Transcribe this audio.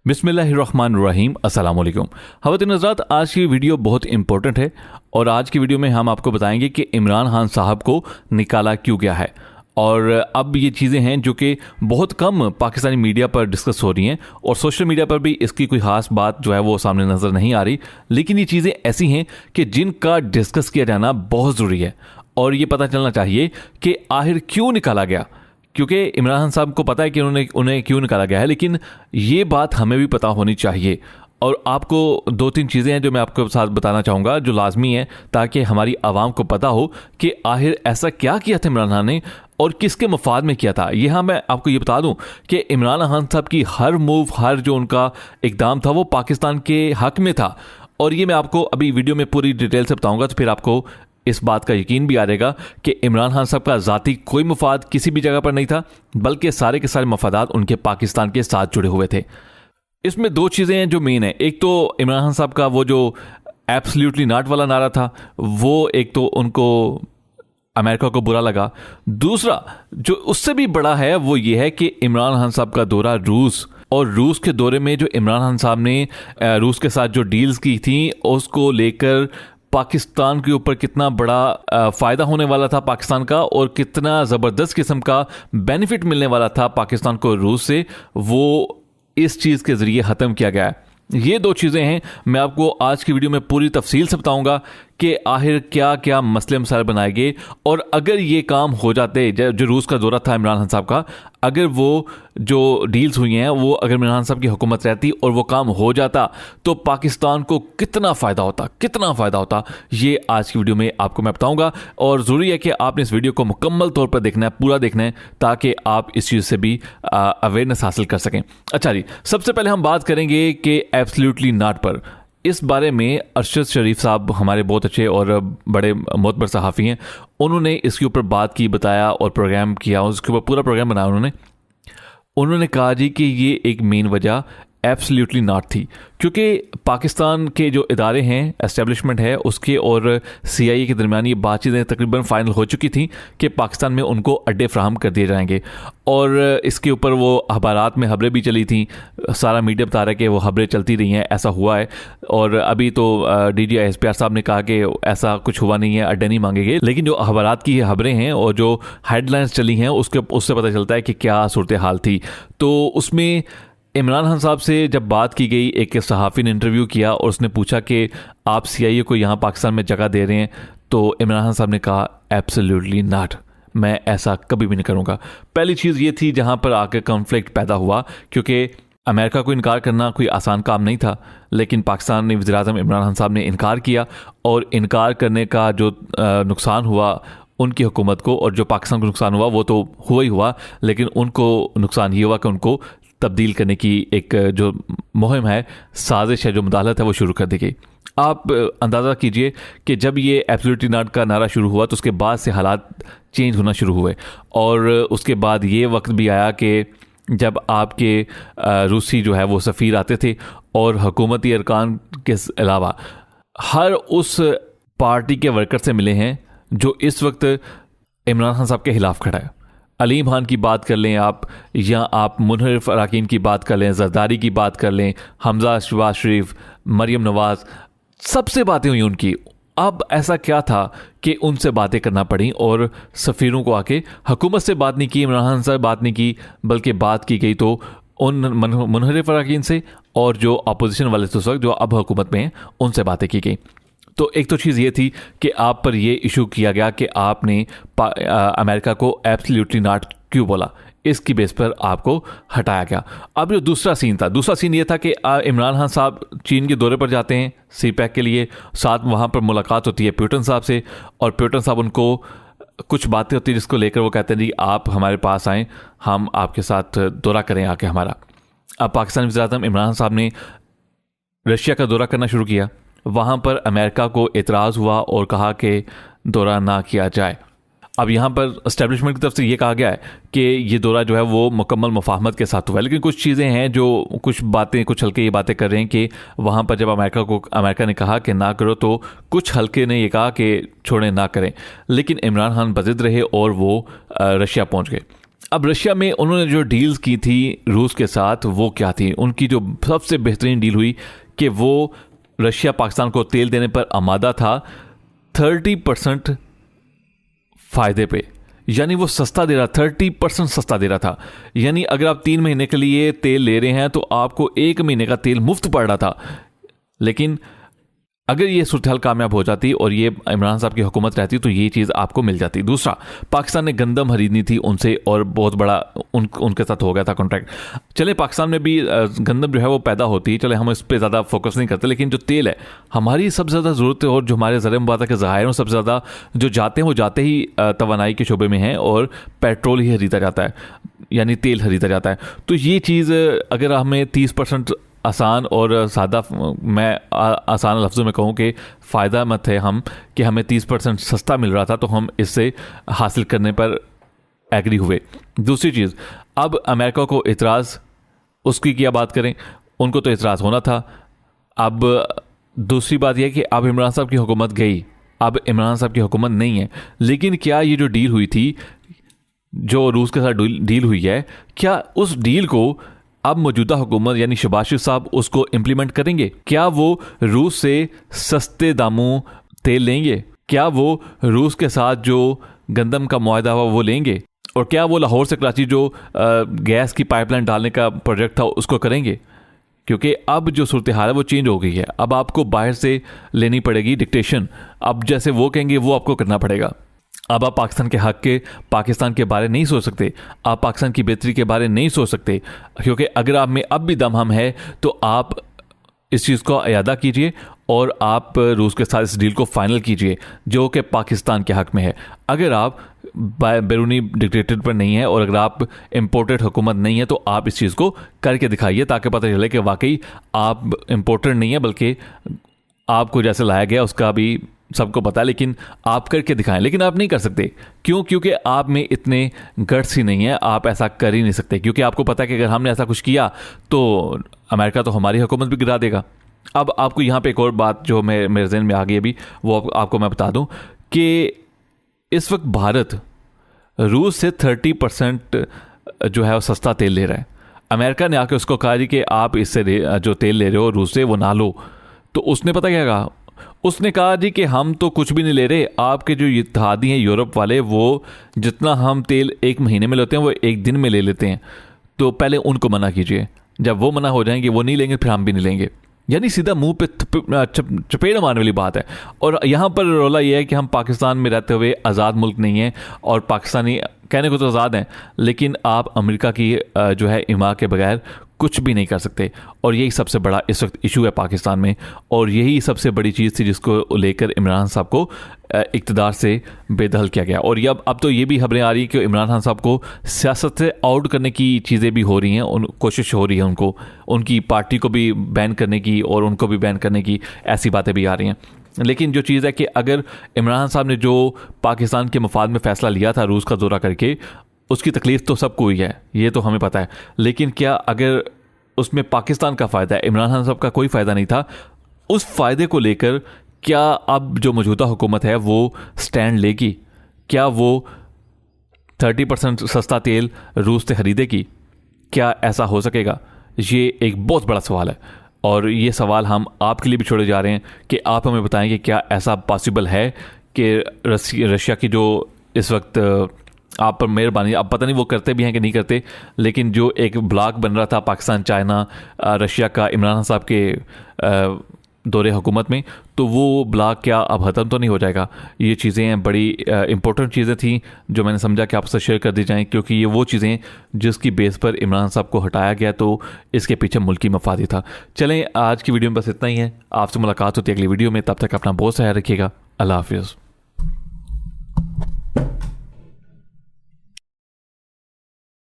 बिस्मिल्लाहिर्रहमानिर्रहीम, अस्सलाम वालेकुम। ख़वातीन हज़रात, आज की वीडियो बहुत इंपॉर्टेंट है और आज की वीडियो में हम आपको बताएंगे कि इमरान खान साहब को निकाला क्यों गया है। और अब ये चीज़ें हैं जो कि बहुत कम पाकिस्तानी मीडिया पर डिस्कस हो रही हैं और सोशल मीडिया पर भी इसकी कोई ख़ास बात जो है वो सामने नज़र नहीं आ रही, लेकिन ये चीज़ें ऐसी हैं कि जिनका डिस्कस किया जाना बहुत ज़रूरी है और ये पता चलना चाहिए कि आखिर क्यों निकाला गया, क्योंकि इमरान खान साहब को पता है कि उन्हें क्यों निकाला गया है, लेकिन ये बात हमें भी पता होनी चाहिए। और आपको दो तीन चीज़ें हैं जो मैं आपके साथ बताना चाहूँगा जो लाजमी है, ताकि हमारी आवाम को पता हो कि आखिर ऐसा क्या किया था इमरान खान ने और किसके मफाद में किया था। यहाँ मैं आपको ये बता दूं कि इमरान खान साहब की हर मूव, हर जो उनका इकदाम था वो पाकिस्तान के हक में था। और ये मैं आपको अभी वीडियो में पूरी डिटेल से बताऊँगा, तो फिर आपको इस बात का यकीन भी आ जाएगा कि इमरान खान साहब का ज़ाती कोई मफाद किसी भी जगह पर नहीं था, बल्कि सारे के सारे मफादात उनके पाकिस्तान के साथ जुड़े हुए थे। इसमें दो चीज़ें हैं जो मेन है। एक तो इमरान खान साहब का वो जो एब्सोल्युटली नॉट वाला नारा था, वो एक तो उनको अमेरिका को बुरा लगा। दूसरा जो उससे भी बड़ा है वो ये है कि इमरान खान साहब का दौरा रूस, और रूस के दौरे में जो इमरान खान साहब ने रूस के साथ जो डील्स की थी उसको लेकर पाकिस्तान के ऊपर कितना बड़ा फ़ायदा होने वाला था पाकिस्तान का, और कितना ज़बरदस्त किस्म का बेनिफिट मिलने वाला था पाकिस्तान को रूस से, वो इस चीज़ के ज़रिए ख़त्म किया गया है। ये दो चीज़ें हैं, मैं आपको आज की वीडियो में पूरी तफसील से बताऊंगा कि आखिर क्या क्या मसले मसाइल बनाए गए, और अगर ये काम हो जाते, जो रूस का दौरा था इमरान खान साहब का, अगर वो जो डील्स हुई हैं वो अगर इमरान खान साहब की हुकूमत रहती और वो काम हो जाता तो पाकिस्तान को कितना फ़ायदा होता, ये आज की वीडियो में आपको मैं बताऊंगा। और ज़रूरी है कि आपने इस वीडियो को मुकम्मल तौर पर देखना है, पूरा देखना है, ताकि आप इस चीज़ से भी अवेयरनेस हासिल कर सकें। अच्छा जी, सबसे पहले हम बात करेंगे कि एब्सोल्युटली नॉट पर। इस बारे में अरशद शरीफ साहब हमारे बहुत अच्छे और बड़े मोतबर सहाफ़ी हैं, उन्होंने इसके ऊपर बात की, बताया और प्रोग्राम किया, उसके ऊपर पूरा प्रोग्राम बनाया। उन्होंने कहा जी कि ये एक मेन वजह एब्सोल्युटली नॉट थी, क्योंकि पाकिस्तान के जो इदारे हैं, एस्टेब्लिशमेंट है उसके और CIA के दरमियान ये बातचीतें तकरीबन फाइनल हो चुकी थी कि पाकिस्तान में उनको अड्डे फ्राहम कर दिए जाएंगे। और इसके ऊपर वो अखबारात में खबरें भी चली थी, सारा मीडिया बता रहा है कि वो खबरें चलती रही हैं, ऐसा हुआ है। और अभी तो DG SPR साहब ने कहा कि ऐसा कुछ हुआ नहीं है, अड्डे नहीं मांगे गए, लेकिन जो अखबारात की खबरें हैं और जो हेडलाइंस चली हैं उससे पता चलता है कि क्या सूरत हाल थी। तो उसमें इमरान खान साहब से जब बात की गई, एक सहाफ़ी ने इंटरव्यू किया और उसने पूछा कि आप CIA को यहाँ पाकिस्तान में जगह दे रहे हैं, तो इमरान खान साहब ने कहा एब्सोल्युटली नॉट, मैं ऐसा कभी भी नहीं करूँगा। पहली चीज़ ये थी जहाँ पर आकर कॉन्फ्लिक्ट पैदा हुआ, क्योंकि अमेरिका को इनकार करना कोई आसान काम नहीं था, लेकिन पाकिस्तान ने वज़ीर-ए-आज़म इमरान खान साहब ने इनकार किया, और इनकार करने का जो नुकसान हुआ उनकी हुकूमत को, और जो पाकिस्तान को नुकसान हुआ वो तो हुआ ही हुआ, लेकिन उनको नुकसान ये हुआ कि उनको तब्दील करने की एक जो मुहिम है, साजिश है, जो मुदाखलत है, वो शुरू कर दी गई। आप अंदाज़ा कीजिए कि जब ये एब्सोल्युटली नॉट का नारा शुरू हुआ तो उसके बाद से हालात चेंज होना शुरू हुए, और उसके बाद ये वक्त भी आया कि जब आपके रूसी जो है वो सफ़ीर आते थे और हुकूमती अरकान के अलावा हर उस पार्टी के वर्कर से मिले हैं जो इस वक्त इमरान खान साहब के ख़िलाफ़ खड़ा है। अलीम खान की बात कर लें आप, या आप मुनहरिफ अराकीन की बात कर लें, जरदारी की बात कर लें, हमजा शहबाज शरीफ, मरियम नवाज़, सबसे बातें हुई उनकी। अब ऐसा क्या था कि उनसे बातें करना पड़ी, और सफ़ीरों को आके हुकूमत से बात नहीं की, इमरान खान से बात नहीं की, बल्कि बात की गई तो उन मुनहरिफ अराकीन से, और जो अपोजिशन वाले उस वक्त जो अब हुकूमत में हैं उनसे बातें की गई। तो एक तो चीज़ ये थी कि आप पर ये इशू किया गया कि आपने अमेरिका को एब्सोल्युटली नॉट क्यों बोला, इसकी बेस पर आपको हटाया गया। अब जो दूसरा सीन ये था कि इमरान खान साहब चीन के दौरे पर जाते हैं CPEC के लिए, साथ वहाँ पर मुलाकात होती है प्यूटन साहब से, और प्यूटन साहब उनको कुछ बातें होती हैं जिसको लेकर वो कहते हैं जी आप हमारे पास आएँ, हम आपके साथ दौरा करें आके हमारा। अब पाकिस्तानी वज़ीर-ए-आज़म इमरान खान साहब ने रशिया का दौरा करना शुरू किया, वहाँ पर अमेरिका को एतराज़ हुआ और कहा कि दौरा ना किया जाए। अब यहाँ पर एस्टेब्लिशमेंट की तरफ से ये कहा गया है कि ये दौरा जो है वो मुकम्मल मुफाहमत के साथ हुआ है, लेकिन कुछ चीज़ें हैं जो कुछ हल्के ये बातें कर रहे हैं कि वहाँ पर जब अमेरिका ने कहा कि ना करो, तो कुछ हल्के ने ये कहा कि छोड़ें, ना करें, लेकिन इमरान खान बज़िद रहे और वो रशिया पहुँच गए। अब रशिया में उन्होंने जो डील्स की थी रूस के साथ वो क्या थी, उनकी जो सबसे बेहतरीन डील हुई कि वो रशिया पाकिस्तान को तेल देने पर आमादा था 30% फायदे पे, यानी वो सस्ता दे रहा, 30% सस्ता दे रहा था। यानी अगर आप 3 महीने के लिए तेल ले रहे हैं तो आपको 1 महीने का तेल मुफ्त पड़ रहा था। लेकिन अगर ये सूरत हाल कामयाब हो जाती और ये इमरान साहब की हुकूमत रहती तो ये चीज़ आपको मिल जाती। दूसरा, पाकिस्तान ने गंदम खरीदनी थी उनसे और बहुत बड़ा उनके साथ हो गया था कॉन्ट्रैक्ट। चले पाकिस्तान में भी गंदम जो है वो पैदा होती है, चले हम इस पर ज़्यादा फोकस नहीं करते, लेकिन जो तेल है हमारी सबसे ज़्यादा ज़रूरत है और जो हमारे ज़र मुबारक के ज़खायर हैं सबसे ज़्यादा जो जाते हैं वो जाते ही तवानाई के शोबे में हैं और पेट्रोल ही खरीदा जाता है, यानी तेल खरीदा जाता है। तो ये चीज़ अगर हमें 30% आसान और सादा, मैं आसान लफ्ज़ों में कहूँ कि फ़ायदा मत है हम कि हमें 30% सस्ता मिल रहा था तो हम इससे हासिल करने पर एग्री हुए। दूसरी चीज़, अब अमेरिका को इतराज़, उसकी क्या बात करें, उनको तो इतराज़ होना था। अब दूसरी बात यह कि अब इमरान साहब की हुकूमत गई, अब इमरान साहब की हुकूमत नहीं है, लेकिन क्या ये जो डील हुई थी, जो रूस के साथ डील हुई है, क्या उस डील को अब मौजूदा हुकूमत यानी शहबाज शरीफ साहब उसको इम्प्लीमेंट करेंगे? क्या वो रूस से सस्ते दामों तेल लेंगे? क्या वो रूस के साथ जो गंदम का मुआहदा हुआ वो लेंगे? और क्या वो लाहौर से कराची जो गैस की पाइपलाइन डालने का प्रोजेक्ट था उसको करेंगे? क्योंकि अब जो सूरत हाल है वो चेंज हो गई है। अब आपको बाहर से लेनी पड़ेगी डिक्टेशन, अब जैसे वो कहेंगे वो आपको करना पड़ेगा। अब आप पाकिस्तान के हक के, पाकिस्तान के बारे नहीं सोच सकते, आप पाकिस्तान की बेहतरी के बारे नहीं सोच सकते, क्योंकि अगर आप में अब भी दम हम है तो आप इस चीज़ को अयादा कीजिए और आप रूस के साथ इस डील को फाइनल कीजिए जो कि पाकिस्तान के हक में है। अगर आप बैरूनी डिक्टेटर पर नहीं है और अगर आप इम्पोर्टेड हुकूमत नहीं है तो आप इस चीज़ को करके दिखाइए ताकि पता चले कि वाकई आप इम्पोर्टेड नहीं है, बल्कि आपको जैसे लाया गया उसका भी सबको पता है, लेकिन आप करके दिखाएं। लेकिन आप नहीं कर सकते, क्यों? क्योंकि आप में इतने गट्स ही नहीं है, आप ऐसा कर ही नहीं सकते, क्योंकि आपको पता है कि अगर हमने ऐसा कुछ किया तो अमेरिका तो हमारी हुकूमत भी गिरा देगा। अब आपको यहाँ पे एक और बात जो मेरे ज़हन में आ गई अभी, वो आपको मैं बता दूं कि इस वक्त भारत रूस से 30% जो है वो सस्ता तेल ले रहा है। अमेरिका ने आके उसको कहा जी कि आप इससे जो तेल ले रहे हो रूस से वो ना लो, तो उसने पता क्या कहा? उसने कहा जी कि हम तो कुछ भी नहीं ले रहे, आपके जो इत्तेहादी हैं यूरोप वाले वो जितना हम तेल 1 महीने में लेते हैं वो 1 दिन में ले लेते हैं, तो पहले उनको मना कीजिए। जब वो मना हो जाएंगे, वो नहीं लेंगे, फिर हम भी नहीं लेंगे। यानी सीधा मुंह पे चपेट मारने वाली बात है। और यहाँ पर रौला यह है कि हम पाकिस्तान में रहते हुए आज़ाद मुल्क नहीं हैं और पाकिस्तानी कहने को तो आज़ाद हैं, लेकिन आप अमेरिका की जो है इमा के बगैर कुछ भी नहीं कर सकते। और यही सबसे बड़ा इस वक्त इशू है पाकिस्तान में, और यही सबसे बड़ी चीज़ थी जिसको लेकर इमरान साहब को इक़्तिदार से बेदखल किया गया। और अब तो ये भी खबरें आ रही हैं कि इमरान खान साहब को सियासत से आउट करने की चीज़ें भी हो रही हैं, कोशिश हो रही है उनको, उनकी पार्टी को भी बैन करने की और उनको भी बैन करने की, ऐसी बातें भी आ रही हैं। लेकिन जो चीज़ है कि अगर इमरान साहब ने जो पाकिस्तान के मफाद में फ़ैसला लिया था रूस का दौरा करके, उसकी तकलीफ़ तो सबको हुई है, ये तो हमें पता है, लेकिन क्या अगर उसमें पाकिस्तान का फ़ायदा है, इमरान खान साहब का कोई फ़ायदा नहीं था, उस फ़ायदे को लेकर क्या अब जो मौजूदा हुकूमत है वो स्टैंड लेगी? क्या वो 30% सस्ता तेल रूस से खरीदेगी? क्या ऐसा हो सकेगा? ये एक बहुत बड़ा सवाल है, और ये सवाल हम आपके लिए भी छोड़े जा रहे हैं कि आप हमें बताएं कि क्या ऐसा पॉसिबल है कि रशिया की जो इस वक्त आप पर मेहरबानी, अब पता नहीं वो करते भी हैं कि नहीं करते, लेकिन जो एक ब्लॉक बन रहा था पाकिस्तान चाइना रशिया का इमरान साहब के दौरे हुकूमत में, तो वो ब्लॉक क्या अब ख़त्म तो नहीं हो जाएगा? ये चीज़ें बड़ी इंपॉर्टेंट चीज़ें थी जो मैंने समझा कि आपसे शेयर कर दी जाएं, क्योंकि ये वो चीज़ें जिसकी बेस पर इमरान साहब को हटाया गया, तो इसके पीछे मुल्की मफाद था। चलें, आज की वीडियो में बस इतना ही है। आपसे मुलाकात होती है अगली वीडियो में, तब तक अपना बहुत ख्याल रखिएगा। अल्लाह हाफिज़।